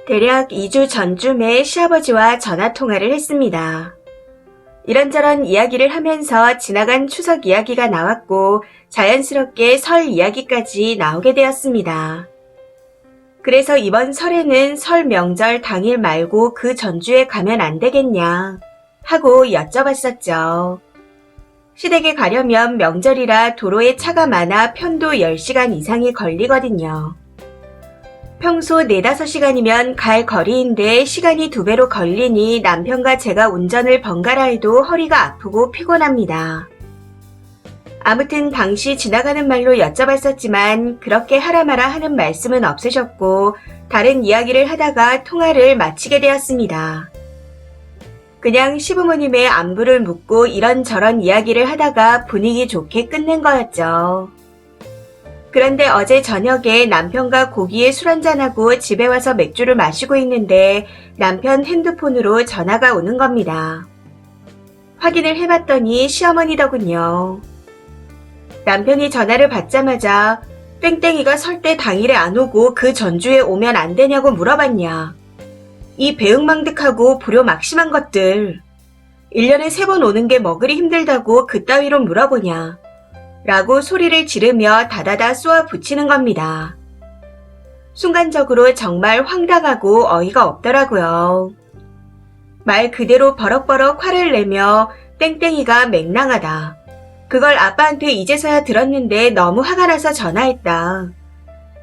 대략 2주 전쯤에 시아버지와 전화통화를 했습니다. 이런저런 이야기를 하면서 지나간 추석 이야기가 나왔고 자연스럽게 설 이야기까지 나오게 되었습니다. 그래서 이번 설에는 설 명절 당일 말고 그 전주에 가면 안 되겠냐 하고 여쭤봤었죠. 시댁에 가려면 명절이라 도로에 차가 많아 편도 10시간 이상이 걸리거든요. 평소 4-5시간이면 갈 거리인데 시간이 2배로 걸리니 남편과 제가 운전을 번갈아 해도 허리가 아프고 피곤합니다. 아무튼 당시 지나가는 말로 여쭤봤었지만 그렇게 하라 마라 하는 말씀은 없으셨고 다른 이야기를 하다가 통화를 마치게 되었습니다. 그냥 시부모님의 안부를 묻고 이런저런 이야기를 하다가 분위기 좋게 끝낸 거였죠. 그런데 어제 저녁에 남편과 고기에 술 한잔하고 집에 와서 맥주를 마시고 있는데 남편 핸드폰으로 전화가 오는 겁니다. 확인을 해봤더니 시어머니더군요. 남편이 전화를 받자마자 땡땡이가 설 때 당일에 안 오고 그 전주에 오면 안 되냐고 물어봤냐. 이 배은망덕하고 불효막심한 것들. 1년에 3번 오는 게 먹으리 힘들다고 그따위로 물어보냐. 라고 소리를 지르며 다다다 쏘아 붙이는 겁니다. 순간적으로 정말 황당하고 어이가 없더라고요. 말 그대로 버럭버럭 화를 내며 땡땡이가 맹랑하다. 그걸 아빠한테 이제서야 들었는데 너무 화가 나서 전화했다.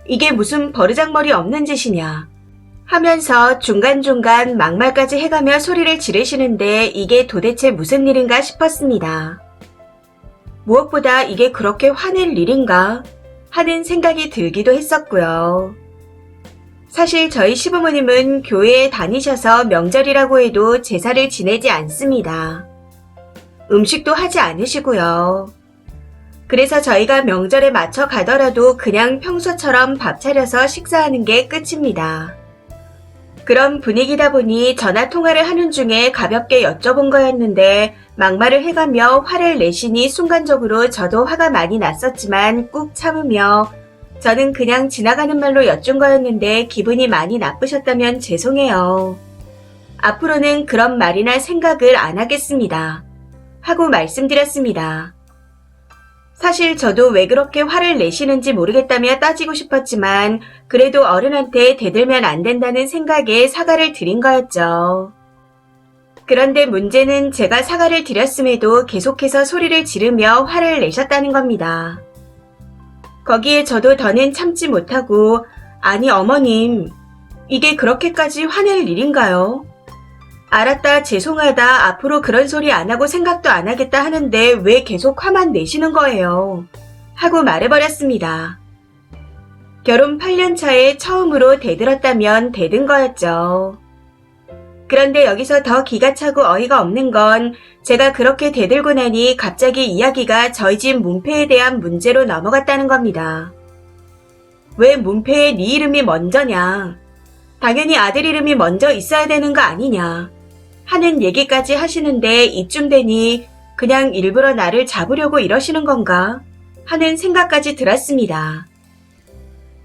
이게 무슨 버르장머리 없는 짓이냐. 하면서 중간중간 막말까지 해가며 소리를 지르시는데 이게 도대체 무슨 일인가 싶었습니다. 무엇보다 이게 그렇게 화낼 일인가 하는 생각이 들기도 했었고요. 사실 저희 시부모님은 교회에 다니셔서 명절이라고 해도 제사를 지내지 않습니다. 음식도 하지 않으시고요. 그래서 저희가 명절에 맞춰 가더라도 그냥 평소처럼 밥 차려서 식사하는 게 끝입니다. 그런 분위기다 보니 전화통화를 하는 중에 가볍게 여쭤본 거였는데 막말을 해가며 화를 내시니 순간적으로 저도 화가 많이 났었지만 꾹 참으며 저는 그냥 지나가는 말로 여쭌 거였는데 기분이 많이 나쁘셨다면 죄송해요. 앞으로는 그런 말이나 생각을 안 하겠습니다. 하고 말씀드렸습니다. 사실 저도 왜 그렇게 화를 내시는지 모르겠다며 따지고 싶었지만 그래도 어른한테 대들면 안 된다는 생각에 사과를 드린 거였죠. 그런데 문제는 제가 사과를 드렸음에도 계속해서 소리를 지르며 화를 내셨다는 겁니다. 거기에 저도 더는 참지 못하고 아니 어머님, 이게 그렇게까지 화낼 일인가요? 알았다, 죄송하다, 앞으로 그런 소리 안 하고 생각도 안 하겠다 하는데 왜 계속 화만 내시는 거예요? 하고 말해버렸습니다. 결혼 8년 차에 처음으로 대들었다면 대든 거였죠. 그런데 여기서 더 기가 차고 어이가 없는 건 제가 그렇게 대들고 나니 갑자기 이야기가 저희 집 문패에 대한 문제로 넘어갔다는 겁니다. 왜 문패에 네 이름이 먼저냐? 당연히 아들 이름이 먼저 있어야 되는 거 아니냐? 하는 얘기까지 하시는데 이쯤 되니 그냥 일부러 나를 잡으려고 이러시는 건가? 하는 생각까지 들었습니다.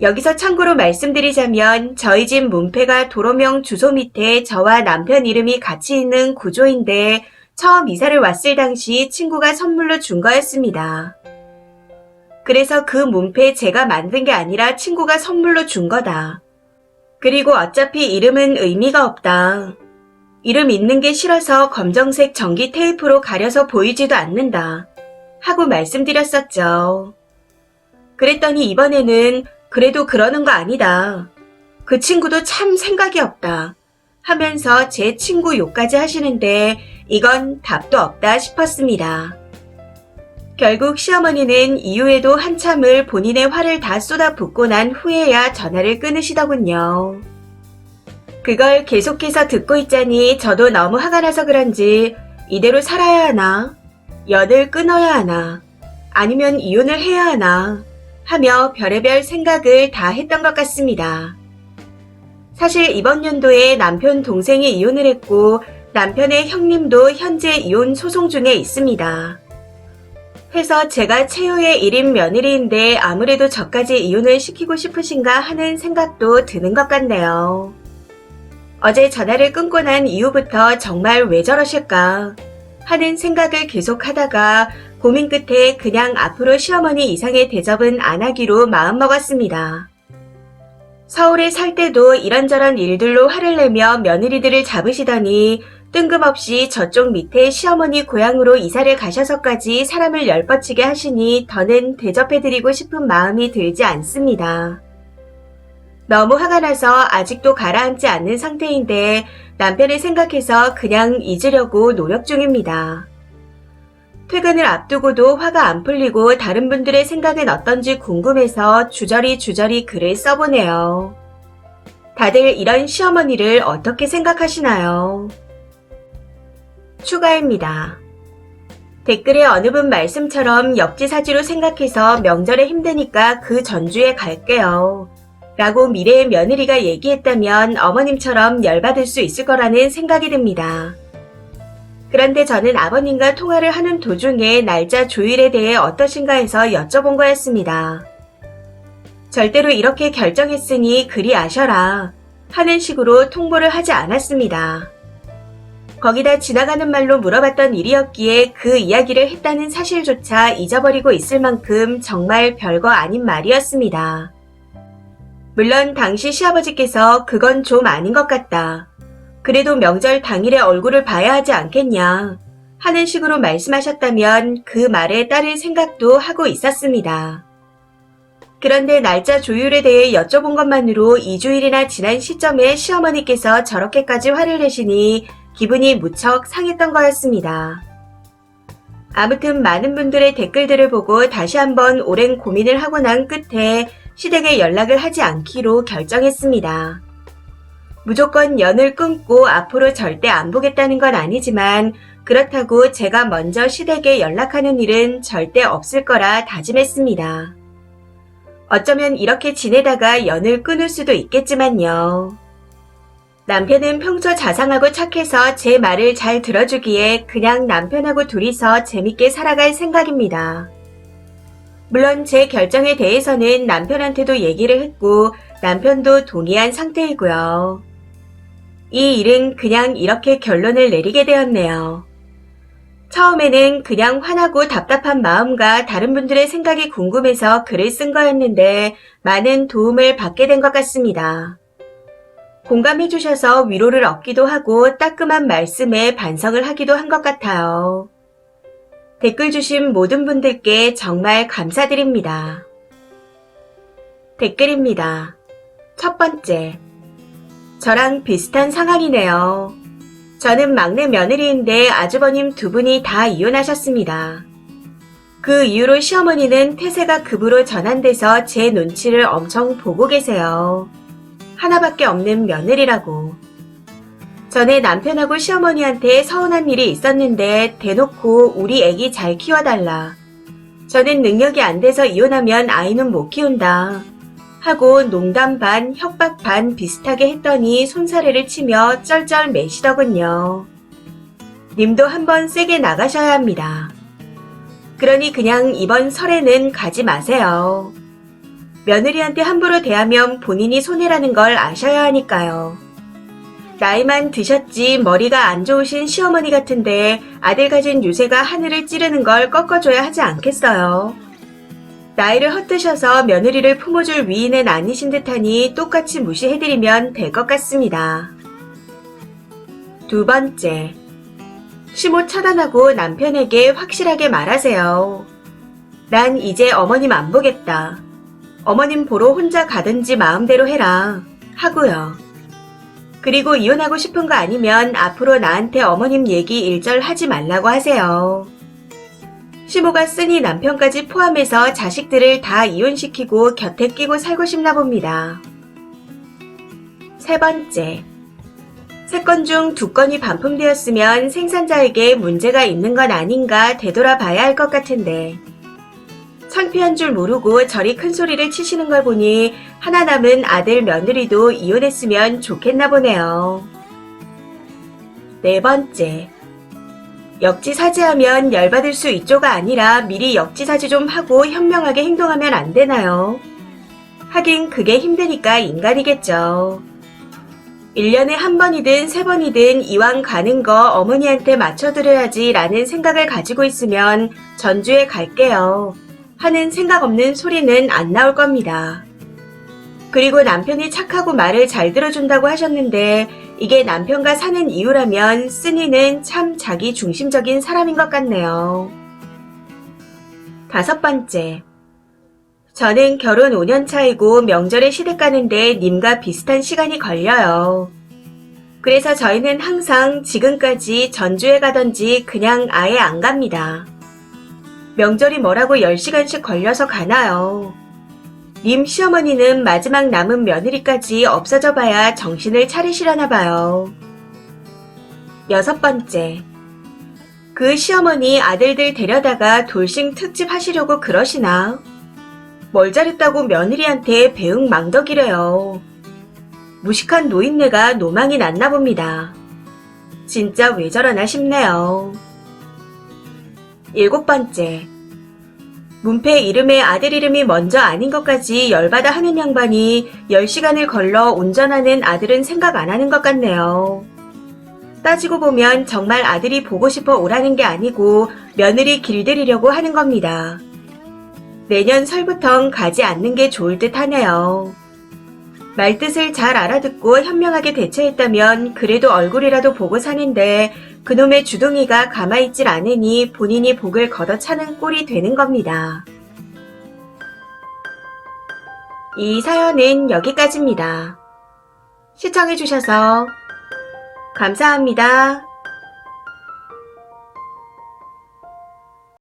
여기서 참고로 말씀드리자면 저희 집 문패가 도로명 주소 밑에 저와 남편 이름이 같이 있는 구조인데 처음 이사를 왔을 당시 친구가 선물로 준 거였습니다. 그래서 그 문패 제가 만든 게 아니라 친구가 선물로 준 거다. 그리고 어차피 이름은 의미가 없다. 이름 있는 게 싫어서 검정색 전기 테이프로 가려서 보이지도 않는다. 하고 말씀드렸었죠. 그랬더니 이번에는 그래도 그러는 거 아니다. 그 친구도 참 생각이 없다. 하면서 제 친구 욕까지 하시는데 이건 답도 없다 싶었습니다. 결국 시어머니는 이후에도 한참을 본인의 화를 다 쏟아붓고 난 후에야 전화를 끊으시더군요. 그걸 계속해서 듣고 있자니 저도 너무 화가 나서 그런지 이대로 살아야 하나? 연을 끊어야 하나? 아니면 이혼을 해야 하나? 하며 별의별 생각을 다 했던 것 같습니다. 사실 이번 연도에 남편 동생이 이혼을 했고 남편의 형님도 현재 이혼 소송 중에 있습니다. 해서 제가 최후의 1인 며느리인데 아무래도 저까지 이혼을 시키고 싶으신가 하는 생각도 드는 것 같네요. 어제 전화를 끊고 난 이후부터 정말 왜 저러실까 하는 생각을 계속하다가 고민 끝에 그냥 앞으로 시어머니 이상의 대접은 안 하기로 마음먹었습니다. 서울에 살 때도 이런저런 일들로 화를 내며 며느리들을 잡으시더니 뜬금없이 저쪽 밑에 시어머니 고향으로 이사를 가셔서까지 사람을 열뻗치게 하시니 더는 대접해드리고 싶은 마음이 들지 않습니다. 너무 화가 나서 아직도 가라앉지 않는 상태인데 남편을 생각해서 그냥 잊으려고 노력 중입니다. 퇴근을 앞두고도 화가 안 풀리고 다른 분들의 생각은 어떤지 궁금해서 주저리 글을 써보네요. 다들 이런 시어머니를 어떻게 생각하시나요? 추가입니다. 댓글에 어느 분 말씀처럼 역지사지로 생각해서 명절에 힘드니까 그 전주에 갈게요. 라고 미래의 며느리가 얘기했다면 어머님처럼 열받을 수 있을 거라는 생각이 듭니다. 그런데 저는 아버님과 통화를 하는 도중에 날짜 조율에 대해 어떠신가 해서 여쭤본 거였습니다. 절대로 이렇게 결정했으니 그리 아셔라 하는 식으로 통보를 하지 않았습니다. 거기다 지나가는 말로 물어봤던 일이었기에 그 이야기를 했다는 사실조차 잊어버리고 있을 만큼 정말 별거 아닌 말이었습니다. 물론 당시 시아버지께서 그건 좀 아닌 것 같다. 그래도 명절 당일에 얼굴을 봐야 하지 않겠냐 하는 식으로 말씀하셨다면 그 말에 따를 생각도 하고 있었습니다. 그런데 날짜 조율에 대해 여쭤본 것만으로 2주일이나 지난 시점에 시어머니께서 저렇게까지 화를 내시니 기분이 무척 상했던 거였습니다. 아무튼 많은 분들의 댓글들을 보고 다시 한번 오랜 고민을 하고 난 끝에 시댁에 연락을 하지 않기로 결정했습니다. 무조건 연을 끊고 앞으로 절대 안 보겠다는 건 아니지만 그렇다고 제가 먼저 시댁에 연락하는 일은 절대 없을 거라 다짐했습니다. 어쩌면 이렇게 지내다가 연을 끊을 수도 있겠지만요. 남편은 평소 자상하고 착해서 제 말을 잘 들어주기에 그냥 남편하고 둘이서 재밌게 살아갈 생각입니다. 물론 제 결정에 대해서는 남편한테도 얘기를 했고 남편도 동의한 상태이고요. 이 일은 그냥 이렇게 결론을 내리게 되었네요. 처음에는 그냥 화나고 답답한 마음과 다른 분들의 생각이 궁금해서 글을 쓴 거였는데 많은 도움을 받게 된 것 같습니다. 공감해 주셔서 위로를 얻기도 하고 따끔한 말씀에 반성을 하기도 한 것 같아요. 댓글 주신 모든 분들께 정말 감사드립니다. 댓글입니다. 첫 번째. 저랑 비슷한 상황이네요. 저는 막내 며느리인데 아주버님 두 분이 다 이혼하셨습니다. 그 이후로 시어머니는 태세가 급으로 전환돼서 제 눈치를 엄청 보고 계세요. 하나밖에 없는 며느리라고. 전에 남편하고 시어머니한테 서운한 일이 있었는데 대놓고 우리 애기 잘 키워달라. 저는 능력이 안 돼서 이혼하면 아이는 못 키운다. 하고 농담 반 협박 반 비슷하게 했더니 손사래를 치며 쩔쩔 매시더군요. 님도 한번 세게 나가셔야 합니다. 그러니 그냥 이번 설에는 가지 마세요. 며느리한테 함부로 대하면 본인이 손해라는 걸 아셔야 하니까요. 나이만 드셨지 머리가 안 좋으신 시어머니 같은데 아들 가진 유세가 하늘을 찌르는 걸 꺾어줘야 하지 않겠어요? 나이를 헛드셔서 며느리를 품어줄 위인은 아니신 듯하니 똑같이 무시해드리면 될 것 같습니다. 두 번째, 시모 차단하고 남편에게 확실하게 말하세요. 난 이제 어머님 안 보겠다. 어머님 보러 혼자 가든지 마음대로 해라. 하고요. 그리고 이혼하고 싶은 거 아니면 앞으로 나한테 어머님 얘기 일절 하지 말라고 하세요. 시모가 쓰니 남편까지 포함해서 자식들을 다 이혼시키고 곁에 끼고 살고 싶나 봅니다. 세 번째, 3건 중 2건이 반품되었으면 생산자에게 문제가 있는 건 아닌가 되돌아봐야 할 것 같은데 창피한 줄 모르고 저리 큰 소리를 치시는 걸 보니 하나 남은 아들 며느리도 이혼했으면 좋겠나 보네요. 네 번째, 역지사지하면 열받을 수 있죠가 아니라 미리 역지사지 좀 하고 현명하게 행동하면 안 되나요? 하긴 그게 힘드니까 인간이겠죠. 1년에 한 번이든 세 번이든 이왕 가는 거 어머니한테 맞춰드려야지 라는 생각을 가지고 있으면 전주에 갈게요. 하는 생각 없는 소리는 안 나올 겁니다. 그리고 남편이 착하고 말을 잘 들어준다고 하셨는데 이게 남편과 사는 이유라면 쓰니는 참 자기 중심적인 사람인 것 같네요. 5번째. 저는 결혼 5년 차이고 명절에 시댁 가는데 님과 비슷한 시간이 걸려요. 그래서 저희는 항상 지금까지 전주에 가던지 그냥 아예 안 갑니다. 명절이 뭐라고 10시간씩 걸려서 가나요? 님 시어머니는 마지막 남은 며느리까지 없어져 봐야 정신을 차리시려나 봐요. 6번째. 그 시어머니 아들들 데려다가 돌싱 특집 하시려고 그러시나? 뭘 잘했다고 며느리한테 배응망덕이래요. 무식한 노인네가 노망이 났나 봅니다. 진짜 왜 저러나 싶네요. 7번째. 문패 이름에 아들 이름이 먼저 아닌 것까지 열받아 하는 양반이 10시간을 걸러 운전하는 아들은 생각 안 하는 것 같네요. 따지고 보면 정말 아들이 보고 싶어 오라는 게 아니고 며느리 길들이려고 하는 겁니다. 내년 설부턴 가지 않는 게 좋을 듯 하네요. 말뜻을 잘 알아듣고 현명하게 대처했다면 그래도 얼굴이라도 보고 사는데 그놈의 주둥이가 가만있질 않으니 본인이 복을 걷어차는 꼴이 되는 겁니다. 이 사연은 여기까지입니다. 시청해주셔서 감사합니다.